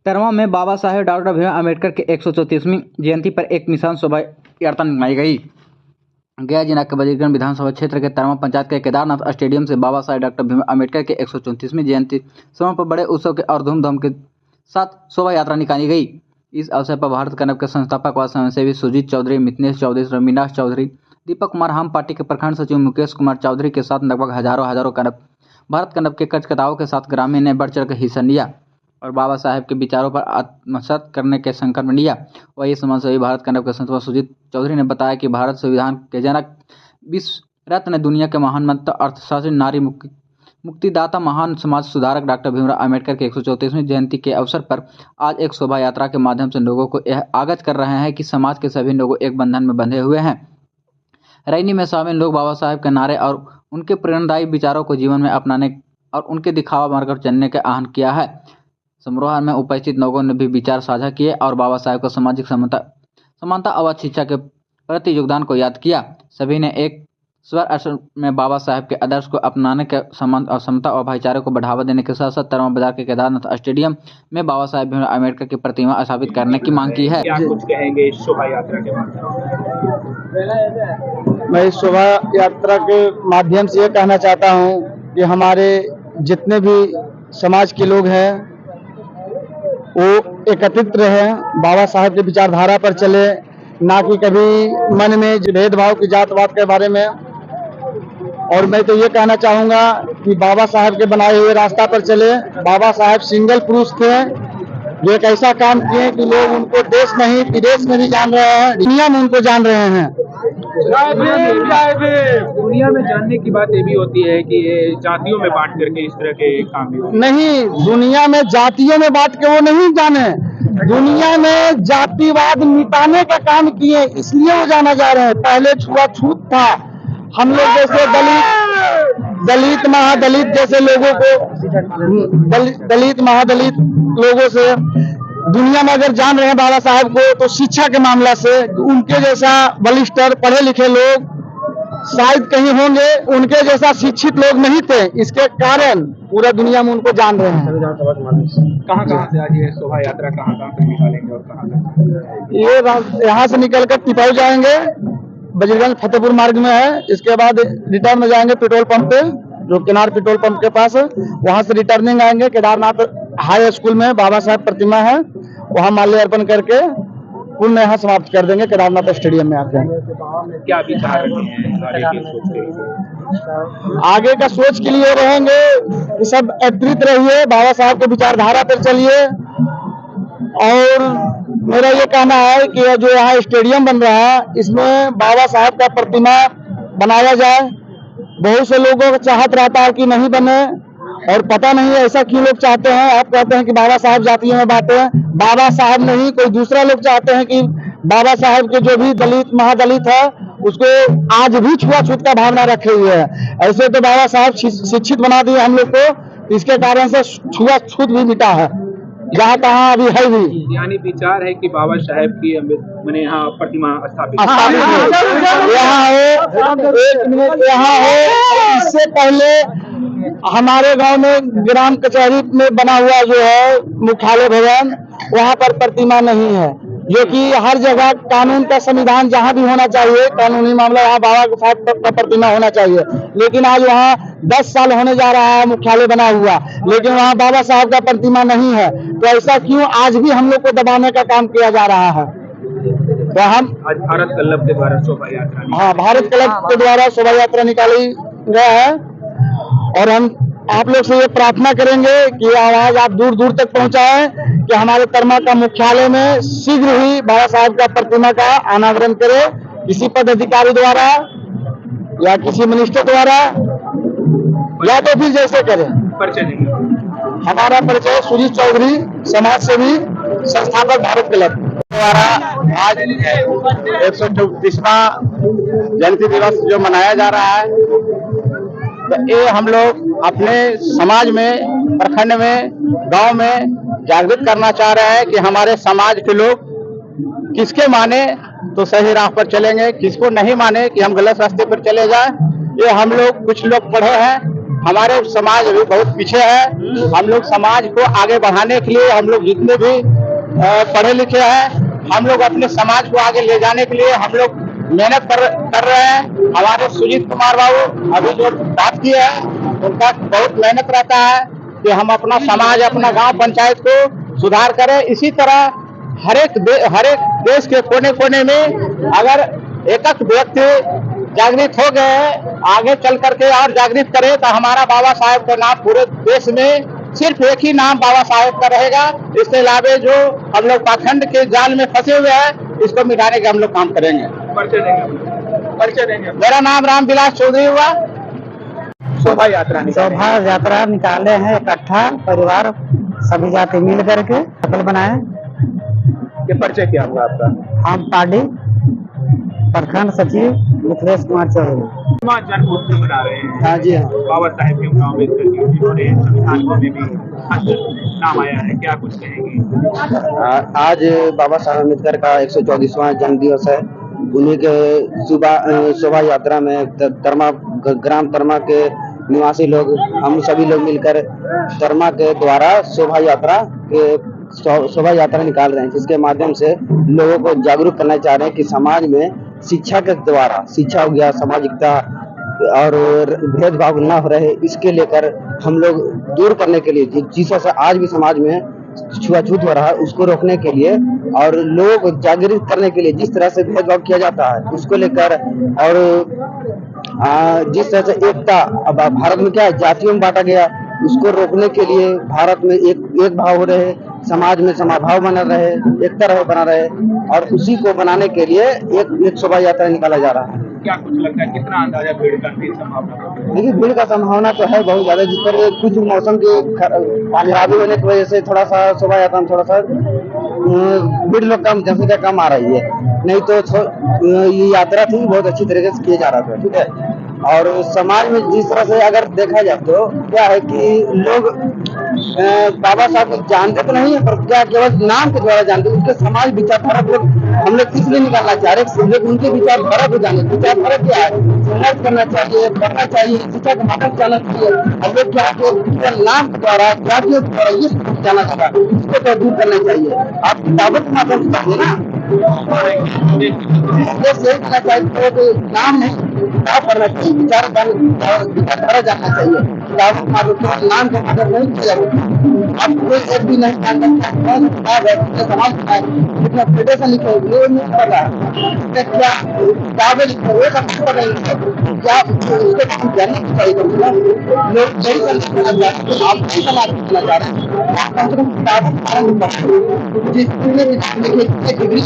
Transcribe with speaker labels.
Speaker 1: तरवा में बाबा साहेब डॉक्टर भीमराव अम्बेडकर के 134वीं जयंती पर एक निशान शोभा यात्रा निकाली गई। गया जिला के बजीरगंज विधानसभा क्षेत्र के तरवा पंचायत के केदारनाथ स्टेडियम से बाबा साहेब डॉक्टर भीमराव अम्बेडकर के 134वीं जयंती समारोह पर बड़े उत्सव के और धूमधाम के साथ शोभा यात्रा निकाली गई। इस अवसर पर भारत कनब के संस्थापक व स्वयंसेवी सुजीत चौधरी, मितनेश चौधरी, रमीनाथ चौधरी, दीपक कुमार, हम पार्टी के प्रखंड सचिव मुकेश कुमार चौधरी के साथ लगभग हजारों कनब भारत कनब के कार्यकर्ताओं के साथ ग्रामीण ने बढ़ चढ़ कर हिस्सा लिया और बाबा साहेब के विचारों पर आत्मसात करने के संकल्प लिया। वही समाजसेवी भारत कनब के संस्थापक सुजीत चौधरी ने बताया कि भारत संविधान के जनक, विश्व रत्न, दुनिया के महान मंत्र, अर्थशास्त्री, नारी मुक्तिदाता, महान समाज सुधारक डॉक्टर भीमराव अम्बेडकर के 134वीं जयंती के अवसर पर आज एक शोभा यात्रा के माध्यम से लोगों को यह अवगत कर रहे हैं कि समाज के सभी लोग एक बंधन में बंधे हुए हैं। रैली में शामिल लोग बाबा साहेब के नारे और उनके प्रेरणादायी विचारों को जीवन में अपनाने और उनके दिखावा मार्ग पर चलने का आह्वान किया है। समारोह में उपस्थित लोगों ने भी विचार साझा किए और बाबा साहेब को सामाजिक समानता और शिक्षा के प्रति योगदान को याद किया। सभी ने एक स्वर असर में बाबा साहेब के आदर्श को अपनाने के समान और समता और भाईचारे को बढ़ावा देने के साथ साथ तरवा बाजार के केदारनाथ स्टेडियम में बाबा साहेब भीमराव अम्बेडकर की प्रतिमा स्थापित करने की मांग की है।
Speaker 2: क्या कुछ कहेंगे इस शोभा यात्रा के माध्यम?
Speaker 3: मैं इस शोभा यात्रा के माध्यम से ये कहना चाहता हूँ कि हमारे जितने भी समाज के लोग हैं वो एकत्रित रहे, बाबा साहेब की विचारधारा पर चले, ना कि कभी मन में भेदभाव की जातवाद के बारे में। और मैं तो ये कहना चाहूँगा कि बाबा साहेब के बनाए हुए रास्ता पर चले। बाबा साहेब सिंगल पुरुष थे जो एक ऐसा काम किए कि लोग उनको देश नहीं विदेश में भी जान रहे हैं, दुनिया में उनको जान रहे हैं।
Speaker 2: दुनिया में जानने की बात ये भी होती है कि ये जातियों में बांट करके इस तरह के काम भी होते हैं।
Speaker 3: नहीं, दुनिया में जातियों में बांट के वो नहीं जाने, दुनिया में जातिवाद मिटाने का काम किए, इसलिए वो जाना जा रहे हैं। पहले छुआछूत था, हम लोग जैसे दलित महादलित जैसे लोगों को, दलित महादलित लोगों से दुनिया में अगर जान रहे हैं बाबा साहेब को तो शिक्षा के मामला से उनके जैसा बलिष्ठ पढ़े लिखे लोग शायद कहीं होंगे, उनके जैसा शिक्षित लोग नहीं थे। इसके कारण पूरा दुनिया में उनको जान रहे हैं।
Speaker 2: कहाँ से आज ये शोभा यात्रा कहाँ से निकालेंगे और कहाँ तक?
Speaker 3: ये यहाँ से निकलकर टिपाऊ जाएंगे, बजीरगंज फतेहपुर मार्ग में है। इसके बाद रिटर्न में जाएंगे पेट्रोल पंप पे, जो किनार पेट्रोल पंप के पास है, वहां से रिटर्निंग आएंगे केदारनाथ हाई स्कूल में बाबा साहेब प्रतिमा है, वहां माल्यार्पण करके पुण्य यहाँ समाप्त कर देंगे केदारनाथ स्टेडियम में आके।
Speaker 2: क्या विचार
Speaker 3: आगे का सोच के लिए रहेंगे कि सब एकत्रित रहिए, बाबा साहब के विचारधारा पर चलिए। और मेरा ये कहना है कि जो यहाँ स्टेडियम बन रहा है इसमें बाबा साहब का प्रतिमा बनाया जाए। बहुत से लोगों को चाहत रहता है कि नहीं बने, और पता नहीं ऐसा क्यों लोग चाहते हैं। आप कहते हैं कि बाबा साहब जातियों में बांटे, बाबा साहब नहीं, कोई दूसरा लोग चाहते हैं कि बाबा साहब के जो भी दलित महादलित है उसको आज भी छुआछूत का भावना रखे हुए है। ऐसे तो बाबा साहब शिक्षित बना दिए हम लोग को, इसके कारण से छुआछूत भी मिटा है जहाँ तहाँ अभी है भी।
Speaker 2: यानी विचार है कि बाबा साहेब की मैंने यहाँ प्रतिमा स्थापित
Speaker 3: यहाँ है। इससे पहले हमारे गांव में ग्राम कचहरी में बना हुआ जो है मुख्यालय भवन, वहाँ पर प्रतिमा नहीं है, जो कि हर जगह कानून का संविधान जहाँ भी होना चाहिए, कानूनी मामला वहाँ बाबा साहब का प्रतिमा होना चाहिए। लेकिन आज वहाँ 10 साल होने जा रहा है मुख्यालय बना हुआ, लेकिन वहाँ बाबा साहब का प्रतिमा नहीं है। तो ऐसा क्यों आज भी हम लोग को दबाने का काम किया जा रहा है? तो हम
Speaker 2: आज भारत क्लब के द्वारा शोभा यात्रा,
Speaker 3: भारत क्लब के द्वारा शोभा यात्रा निकाली गया है। और हम आप लोग से ये प्रार्थना करेंगे कि आवाज आप दूर दूर तक पहुंचाएं कि हमारे तरवा का मुख्यालय में शीघ्र ही बाबा साहब का प्रतिमा का अनावरण करे, किसी पदाधिकारी द्वारा या किसी मिनिस्टर द्वारा, या तो फिर जैसे करें। हमारा परिचय सुजीत चौधरी, समाज सेवी, संस्थापक भारत क्लब द्वारा आज 134वां जयंती दिवस जो मनाया जा रहा है, तो ये हम लोग अपने समाज में, प्रखंड में, गांव में जागृत करना चाह रहे हैं कि हमारे समाज के लोग किसके माने तो सही राह पर चलेंगे, किसको नहीं माने कि हम गलत रास्ते पर चले जाएं। ये हम लोग कुछ लोग पढ़े हैं, हमारे समाज अभी बहुत पीछे है। हम लोग समाज को आगे बढ़ाने के लिए हम लोग जितने भी पढ़े लिखे हैं, हम लोग अपने समाज को आगे ले जाने के लिए हम लोग मेहनत कर रहे हैं। हमारे सुजीत कुमार बाबू अभी जो बात किए हैं, उनका बहुत मेहनत रहता है कि हम अपना समाज, अपना गांव पंचायत को सुधार करें। इसी तरह हर एक देश के कोने कोने में अगर एक व्यक्ति जागृत हो गए, आगे चल करके और जागृत करे, तो हमारा बाबा साहेब का नाम पूरे देश में सिर्फ एक ही नाम बाबा साहेब का रहेगा। इसके अलावा जो हम लोग पाखंड के जाल में फंसे हुए हैं, इसको मिटाने का हम लोग काम करेंगे।
Speaker 2: परिचय देंगे।
Speaker 3: मेरा नाम रामविलास चौधरी हुआ।
Speaker 2: शोभा यात्रा
Speaker 4: निकाले हैं इकट्ठा परिवार सभी जाति मिल करके सफल बनाए।
Speaker 2: ये परिचय क्या हुआ आपका?
Speaker 4: हम पार्टी प्रखंड सचिव मिथिलेश कुमार चौधरी।
Speaker 2: जन्मोत्सव मना रहे हैं।
Speaker 3: हाँ जी, हाँ।
Speaker 2: बाबा साहेब भीमराव अम्बेडकर की, जिन्होंने संविधान को में भी नाम आया है, क्या कुछ कहेंगे?
Speaker 5: आज बाबा साहेब अम्बेडकर का 134वां जन्म दिवस है। उन्हीं के शोभा यात्रा में ग्राम तरमा के निवासी लोग, हम सभी लोग मिलकर तरमा के द्वारा शोभा यात्रा निकाल रहे हैं, जिसके माध्यम से लोगों को जागरूक करना चाह रहे हैं कि समाज में शिक्षा के द्वारा, शिक्षा हो गया, सामाजिकता और भेदभाव न हो रहे, इसके लेकर हम लोग दूर करने के लिए, जिस से आज भी समाज में छुआछूत हो रहा है, उसको रोकने के लिए और लोगों को जागृत करने के लिए, जिस तरह से भेदभाव किया जाता है उसको लेकर, और जिस तरह से एकता अब भारत में क्या है, जातियों में बांटा गया, उसको रोकने के लिए भारत में एक भाव हो रहे, समाज में समाभाव बना रहे, एकता रहे बना रहे, और उसी को बनाने के लिए एक शोभा यात्रा निकाला जा रहा है।
Speaker 2: क्या कुछ लगता है, कितना अंदाजा भीड़ का संभावना?
Speaker 5: देखिए, भीड़ का संभावना तो है बहुत ज्यादा, जिस पर कुछ मौसम की खराबी होने की वजह से थोड़ा सा शोभा यात्रा में थोड़ा सा भीड़ लोग कम, जनसंख्या कम आ रही है, नहीं तो ये यात्रा थी बहुत अच्छी तरीके से किया जा रहा था। ठीक है, और समाज में जिस तरह से अगर देखा जाए तो क्या है कि लोग बाबा साहब को जानते तो नहीं है, पर क्या केवल नाम के द्वारा जानते, उनके समाज विचारधारा को हम लोग इसलिए निकालना चाह रहे हैं, उनके विचारधारा को जाने। विचारधारा क्या है, संघर्ष करना चाहिए, पढ़ना चाहिए, शिक्षा का माध्यम जाना चाहिए। हम लोग क्या केवल नाम के द्वारा, जातियों के द्वारा ये जाना चाहता है, इसको तो दूर करना चाहिए। आप किताबों के माध्यम से चाहिए ना, चाहिए नाम नहीं, किताब पढ़ना चाहिए, विचारधारा जानना चाहिए। किताबों के माध्यम से नाम के माध्यम नहीं किया जाता। आप कोई एक भी नहीं जान सकता कौन किताब है, कितने समाज का है, कितना फेडरेशन लिखे हुए नहीं पता, क्या किताबें लिखे हुए सब पता नहीं है, क्या उसको जानने की चाहिए। लोग यही करना चाहते हैं, आप नहीं समाज करना चाह रहे हैं, आप कम से कम किताबों के बारे में पढ़ें, जिसमें डिग्री